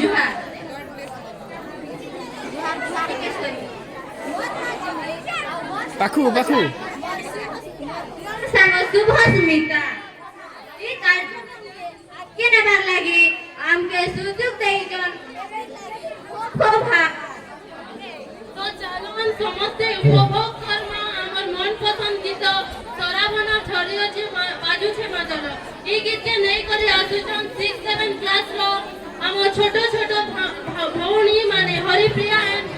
जुहार ପାଖୁ ପାଖୁ ସାଙ୍ଗ ଶୁଭ ସ୍ମିତା ଏ କାର୍ଯ୍ୟକ୍ରମରେ ଆଗକେ ନେବାର ଲାଗି ଆମକେ ସୁଯୋଗ ଦେଇଛନ୍ तो चालन समस्ते उपभोग करमा हमर मन पसंद गीत सराबना झड़ी अछि बाजू छे मजल ई गीत के नहीं करे आसुचन 6 7 क्लास रो हम छोटो छोटो भौणी माने हरिप्रिया एंड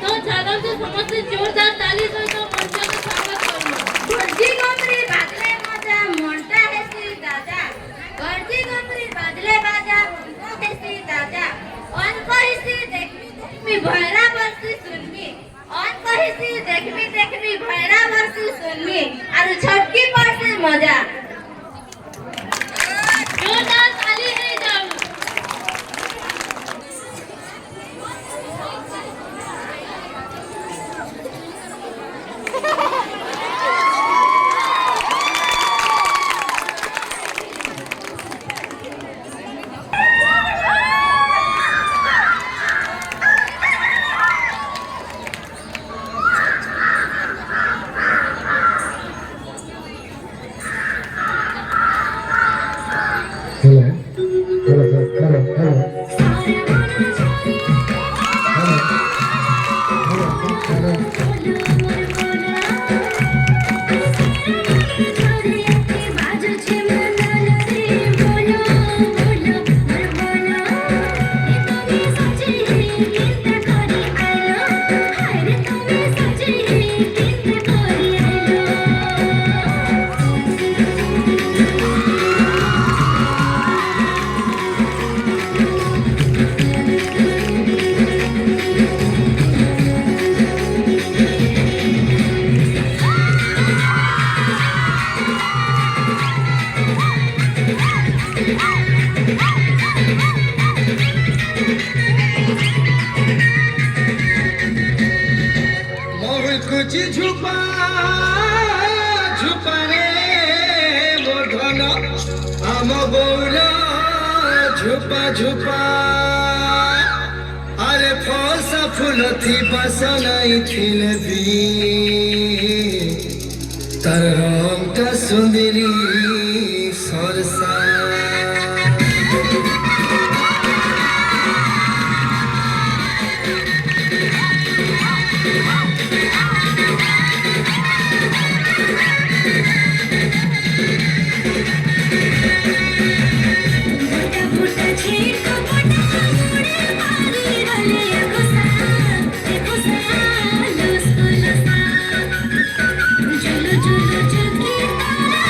तो चालन तो समस्ते जोरदार ताली सहित मंच के स्वागत करमा गर्जी गमरी बादले मजा मोंटा हेसी दादा गर्जी गमरी बादले बाजा मोंटा हेसी दादा अन कहिसी देखमी भैरा बरसी सुनमी अन कहिसी देखमी भैरा बरसी सुनमी आरु छटकी पड़सी मजा जोरदार ताली है जाऊ कुछ झुपा झुपा रे मोधन आम गौर झुपा झुपा अरे फसा फूल थी बसनाई थिल दी तर रंगटा सुंदरी सरसा चलो चलो चुकी तारा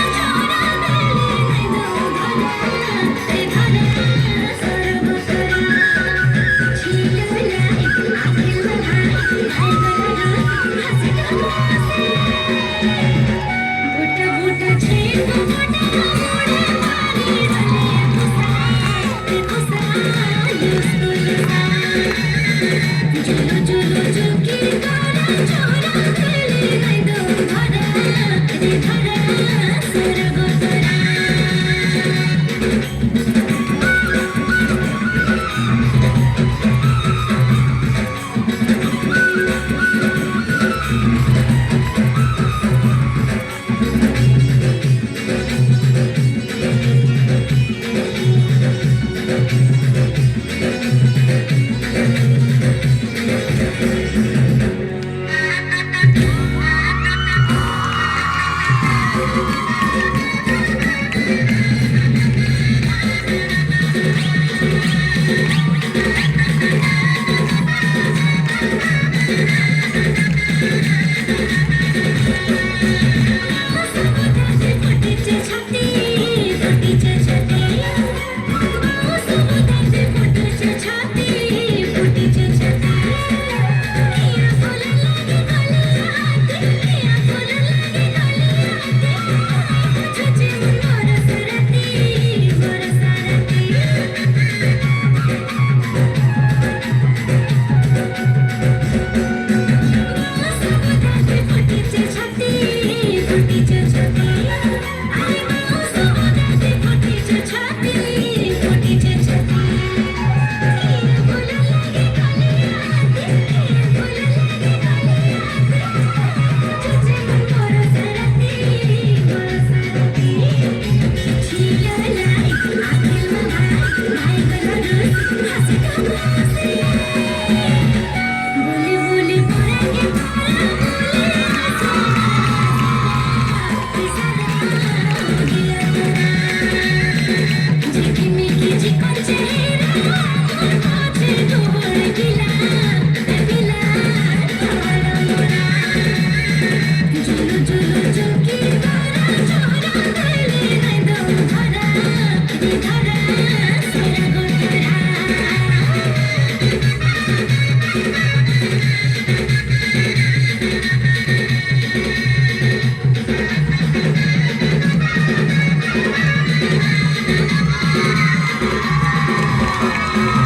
Thank